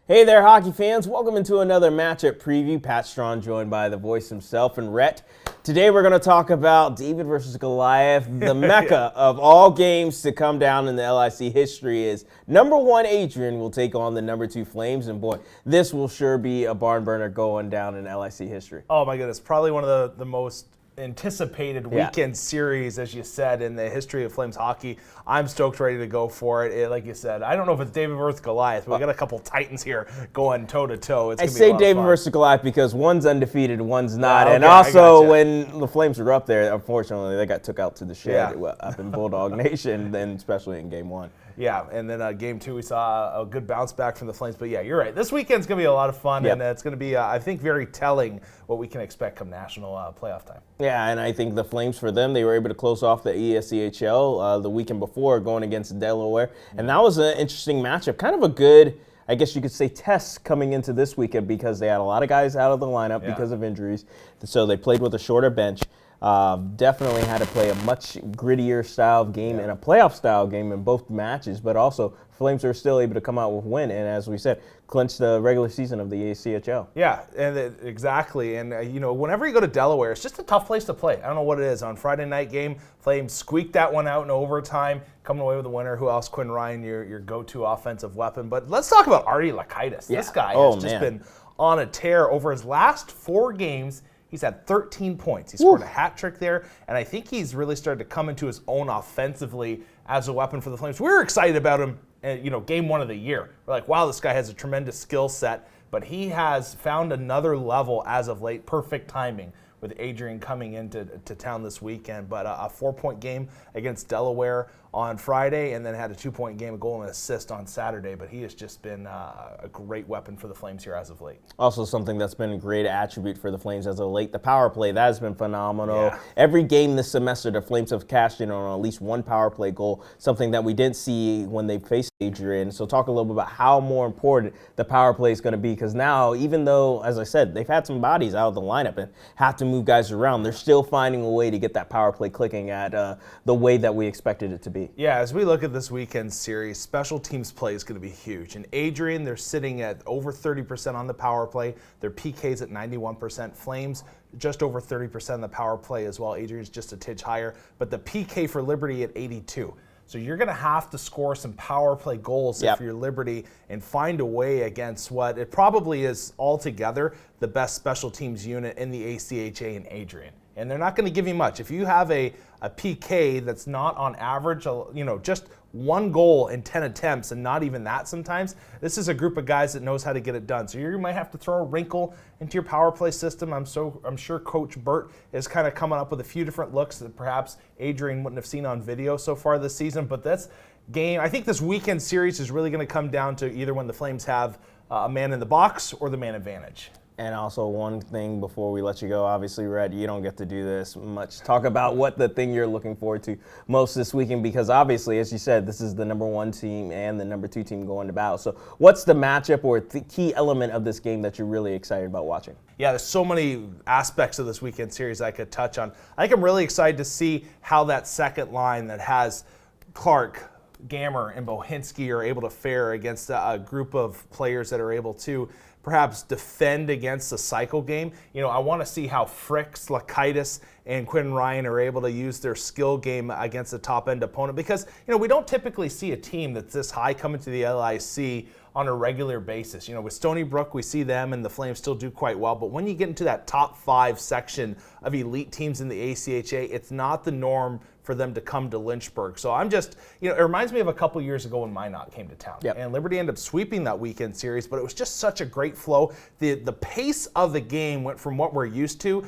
Hey there, hockey fans. Welcome into another matchup preview. Pat Strong joined by the voice himself and Rhett. Today we're going to talk about David versus Goliath. The mecca of all games to come down in the LIC history is number 1 Adrian will take on the number 2 Flames. And boy, this will sure be a barn burner going down in LIC history. Oh my goodness, probably one of the most anticipated weekend series, as you said, in the history of Flames hockey. I'm stoked, ready to go for it. Like you said, I don't know if it's David versus Goliath, but we got a couple Titans here going toe-to-toe. I say David versus Goliath because one's undefeated, one's not. Okay, and also, when the Flames were up there, unfortunately, they got took out to the shed up in Bulldog Nation, then especially in Game 1. Yeah, and then Game 2, we saw a good bounce back from the Flames. But yeah, you're right. This weekend's going to be a lot of fun, and it's going to be, I think, very telling what we can expect come national playoff time. Yeah, and I think the Flames, for them, they were able to close off the ESCHL the weekend before going against Delaware. And that was an interesting matchup. Kind of a good, I guess you could say, test coming into this weekend because they had a lot of guys out of the lineup because of injuries. So they played with a shorter bench. Definitely had to play a much grittier style of game and a playoff style game in both matches, but also Flames are still able to come out with a win, and as we said, clinch the regular season of the ACHL. Yeah, and exactly. And, whenever you go to Delaware, it's just a tough place to play. I don't know what it is. On Friday night game, Flames squeaked that one out in overtime, coming away with the winner. Who else? Quinn Ryan, your go-to offensive weapon. But let's talk about Artie Lakaitis. This guy has just been on a tear over his last 4 games. He's had 13 points. He scored a hat trick there, and I think he's really started to come into his own offensively as a weapon for the Flames. We were excited about him, Game 1 of the year. We're like, wow, this guy has a tremendous skill set, but he has found another level as of late. Perfect timing with Adrian coming into town this weekend. But a 4-point game against Delaware on Friday, and then had a 2-point game, a goal and an assist on Saturday. But he has just been a great weapon for the Flames here as of late. Also something that's been a great attribute for the Flames as of late, the power play. That has been phenomenal. Yeah. Every game this semester, the Flames have cashed in on at least one power play goal, something that we didn't see when they faced Adrian. So talk a little bit about how more important the power play is going to be, because now, even though, as I said, they've had some bodies out of the lineup and have to move guys around, they're still finding a way to get that power play clicking at the way that we expected it to be. Yeah, as we look at this weekend series, special teams play is going to be huge. And Adrian, they're sitting at over 30% on the power play. Their PK's at 91%. Flames, just over 30% on the power play as well. Adrian's just a titch higher. But the PK for Liberty at 82. So you're going to have to score some power play goals if you're Liberty and find a way against what it probably is altogether the best special teams unit in the ACHA in Adrian. And they're not going to give you much. If you have a PK that's not on average, just 1 goal in 10 attempts, and not even that sometimes, this is a group of guys that knows how to get it done. So you might have to throw a wrinkle into your power play system. I'm sure Coach Burt is kind of coming up with a few different looks that perhaps Adrian wouldn't have seen on video so far this season. But this game, I think this weekend series is really going to come down to either when the Flames have a man in the box or the man advantage. And also one thing before we let you go, obviously, Red, you don't get to do this much. Talk about what the thing you're looking forward to most this weekend, because obviously, as you said, this is the number 1 team and the number 2 team going to battle. So what's the matchup or the key element of this game that you're really excited about watching? Yeah, there's so many aspects of this weekend series I could touch on. I think I'm really excited to see how that second line that has Clark, Gammer, and Bohinski are able to fare against a group of players that are able to perhaps defend against the cycle game. I want to see how Fricks, Lakaitis, and Quinn Ryan are able to use their skill game against a top-end opponent, because, we don't typically see a team that's this high coming to the LIC on a regular basis. With Stony Brook, we see them and the Flames still do quite well, but when you get into that top 5 section of elite teams in the ACHA, it's not the norm for them to come to Lynchburg. So I'm just, it reminds me of a couple years ago when Minot came to town. And Liberty ended up sweeping that weekend series, but it was just such a great flow. The pace of the game went from what we're used to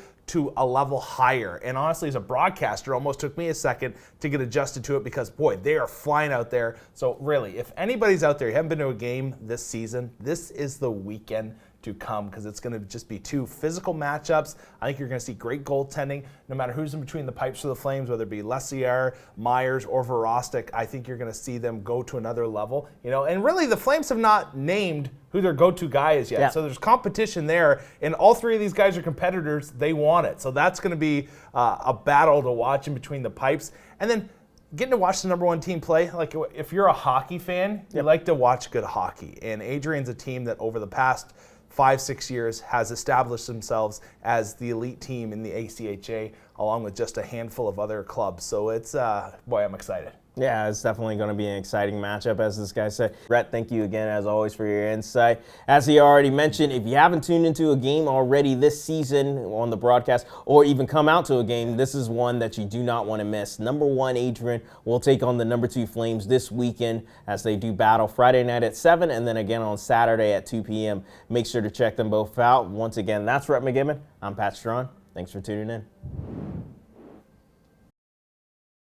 a level higher. And honestly, as a broadcaster, it almost took me a second to get adjusted to it, because, boy, they are flying out there. So really, if anybody's out there, you haven't been to a game this season, this is the weekend to come, because it's going to just be 2 physical matchups. I think you're going to see great goaltending, no matter who's in between the pipes for the Flames, whether it be Lessier, Myers, or Verostic. I think you're going to see them go to another level. And really, the Flames have not named who their go-to guy is yet. So there's competition there, and all 3 of these guys are competitors. They want it. So that's going to be a battle to watch in between the pipes. And then getting to watch the number one team play, like if you're a hockey fan, you like to watch good hockey. And Adrian's a team that over the past 5-6 years has established themselves as the elite team in the ACHA, along with just a handful of other clubs. So it's, boy, I'm excited. Yeah, it's definitely going to be an exciting matchup, as this guy said. Brett, thank you again, as always, for your insight. As he already mentioned, if you haven't tuned into a game already this season on the broadcast, or even come out to a game, this is one that you do not want to miss. Number 1, Adrian, will take on the number 2 Flames this weekend as they do battle Friday night at 7 and then again on Saturday at 2 p.m. Make sure to check them both out. Once again, that's Rhett McGibbon. I'm Pat Strawn. Thanks for tuning in.